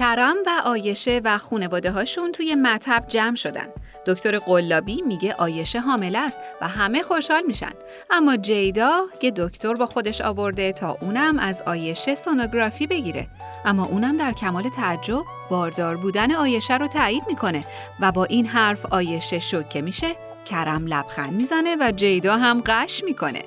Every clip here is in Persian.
کرم و عایشه و خانواده هاشون توی مطب جمع شدن. دکتر قلابی میگه عایشه حامله است و همه خوشحال میشن. اما جیدا که دکتر با خودش آورده تا اونم از عایشه سونوگرافی بگیره. اما اونم در کمال تعجب باردار بودن عایشه رو تایید میکنه و با این حرف عایشه شوکه میشه. کرم لبخند میزنه و جیدا هم قش میکنه.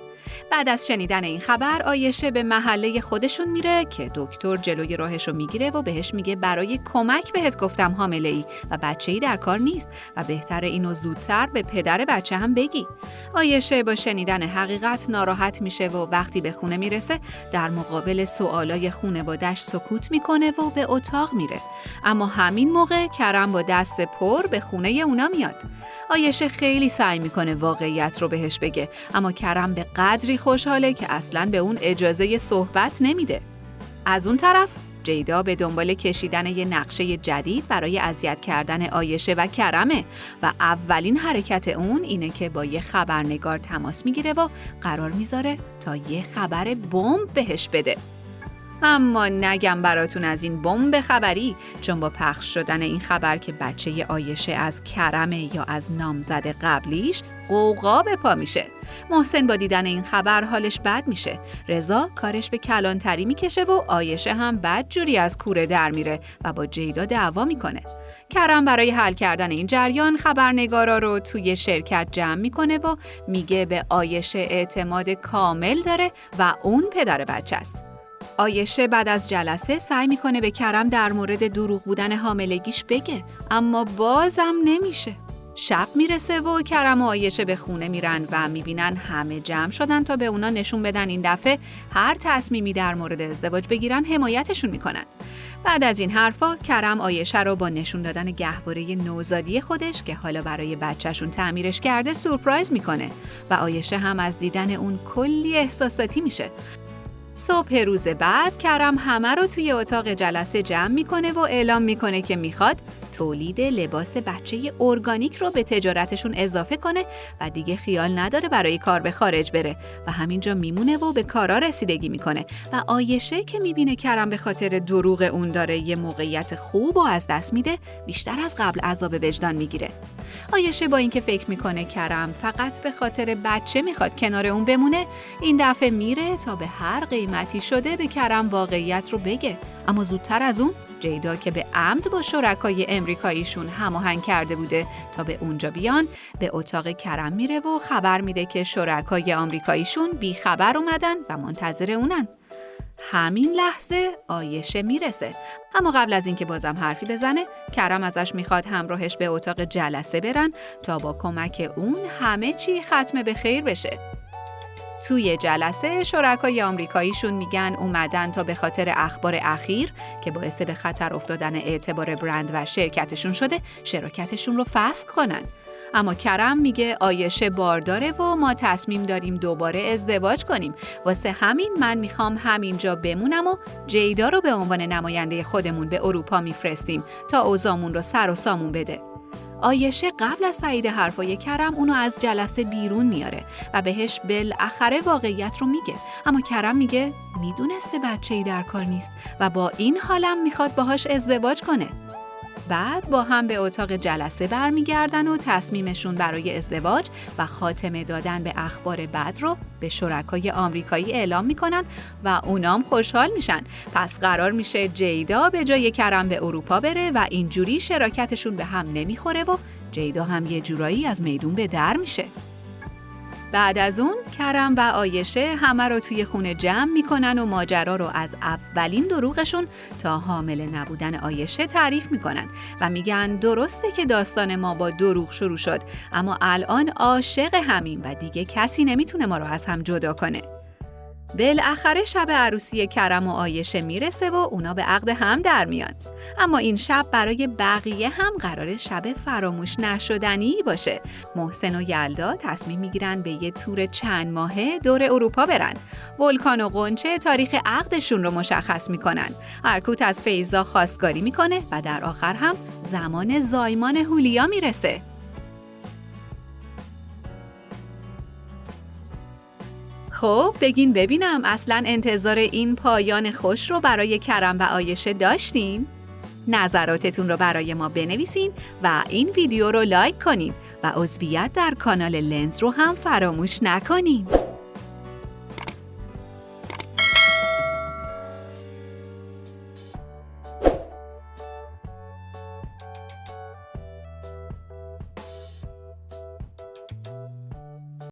بعد از شنیدن این خبر عایشه به محله خودشون میره که دکتر جلوی راهشو میگیره و بهش میگه برای کمک بهت گفتم حامله‌ای و بچه‌ای در کار نیست و بهتره اینو زودتر به پدر بچه هم بگی. عایشه با شنیدن حقیقت ناراحت میشه و وقتی به خونه میرسه در مقابل سوالای خانواده‌اش سکوت میکنه و به اتاق میره. اما همین موقع کرم با دست پر به خونه اونا میاد. عایشه خیلی سعی میکنه واقعیت رو بهش بگه، اما کرم به قدری خوشحاله که اصلاً به اون اجازه صحبت نمیده. از اون طرف جیدا به دنبال کشیدن یه نقشه جدید برای اذیت کردن عایشه و کرمه و اولین حرکت اون اینه که با یه خبرنگار تماس میگیره و قرار میذاره تا یه خبر بمب بهش بده. اما نگم براتون از این بمب خبری، چون با پخش شدن این خبر که بچه عایشه از کرمه یا از نامزد قبلیش غوغا به پا میشه. محسن با دیدن این خبر حالش بد میشه. رضا کارش به کلانتری میکشه و عایشه هم بدجوری از کوره در میره و با جیدا دعوا میکنه. کرم برای حل کردن این جریان خبرنگارا رو توی شرکت جمع میکنه و میگه به عایشه اعتماد کامل داره و اون پدر بچه است. عایشه بعد از جلسه سعی میکنه به کرم در مورد دروغ بودن حاملگیش بگه، اما بازم نمیشه. شب میرسه و کرم و عایشه به خونه میرن و میبینن همه جمع شدن تا به اونا نشون بدن این دفعه هر تصمیمی در مورد ازدواج بگیرن حمایتشون میکنن. بعد از این حرفا کرم عایشه رو با نشون دادن گهواره نوزادی خودش که حالا برای بچهشون تعمیرش کرده سورپرایز میکنه و عایشه هم از دیدن اون کلی احساساتی میشه. صبح روز بعد کرم همه رو توی اتاق جلسه جمع میکنه و اعلام میکنه که میخواد تولید لباس بچه ارگانیک رو به تجارتشون اضافه کنه و دیگه خیال نداره برای کار به خارج بره و همینجا میمونه و به کارا رسیدگی میکنه. و عایشه که میبینه کرم به خاطر دروغ اون داره یه موقعیت خوب و از دست میده، بیشتر از قبل عذاب وجدان میگیره. عایشه با اینکه فکر میکنه کرم فقط به خاطر بچه میخواد کنار اون بمونه، این دفعه میره تا به هر قیمتی شده به کرم واقعیت رو بگه. اما زودتر از اون جیدا که به عمد با شرکای امریکاییشون هماهنگ کرده بوده تا به اونجا بیان، به اتاق کرم میره و خبر میده که شرکای آمریکاییشون بی خبر اومدن و منتظر اونن. همین لحظه عایشه میرسه، اما قبل از اینکه بازم حرفی بزنه کرم ازش میخواد همراهش به اتاق جلسه برن تا با کمک اون همه چی ختم به خیر بشه. توی جلسه شرکای آمریکاییشون میگن اومدن تا به خاطر اخبار اخیر که باعث به خطر افتادن اعتبار برند و شرکتشون شده شراکتشون رو فسخ کنن. اما کرم میگه عایشه بارداره و ما تصمیم داریم دوباره ازدواج کنیم، واسه همین من میخوام همینجا بمونم و جیدا رو به عنوان نماینده خودمون به اروپا میفرستیم تا اوضاعمون رو سر و سامون بده. عایشه قبل از تایید حرفای کرم اونو از جلسه بیرون میاره و بهش بالاخره واقعیت رو میگه، اما کرم میگه میدونسته بچه‌ای در کار نیست و با این حالم میخواد باهاش ازدواج کنه. بعد با هم به اتاق جلسه برمیگردن و تصمیمشون برای ازدواج و خاتمه دادن به اخبار بد رو به شرکای آمریکایی اعلام میکنن و اونام خوشحال میشن. پس قرار میشه جیدا به جای کرم به اروپا بره و اینجوری شراکتشون به هم نمیخوره و جیدا هم یه جورایی از میدون به در میشه. بعد از اون کرم و عایشه همه رو توی خونه جمع میکنن و ماجرا رو از اولین دروغشون تا حامل نبودن عایشه تعریف میکنن و میگن درسته که داستان ما با دروغ شروع شد، اما الان عاشق همیم و دیگه کسی نمیتونه ما رو از هم جدا کنه. بالاخره شب عروسی کرم و عایشه میرسه و اونا به عقد هم در میان. اما این شب برای بقیه هم قراره شب فراموش نشدنی باشه. محسن و یلدا تصمیم میگیرن به یه تور چند ماهه دور اروپا برن. ولکان و قنچه تاریخ عقدشون رو مشخص میکنن. ارکوت از فیضا خواستگاری میکنه و در آخر هم زمان زایمان هولیا میرسه. خب بگین ببینم اصلاً انتظار این پایان خوش رو برای کرم و عایشه داشتین؟ نظراتتون رو برای ما بنویسین و این ویدیو رو لایک کنین و عضویت در کانال لنز رو هم فراموش نکنین.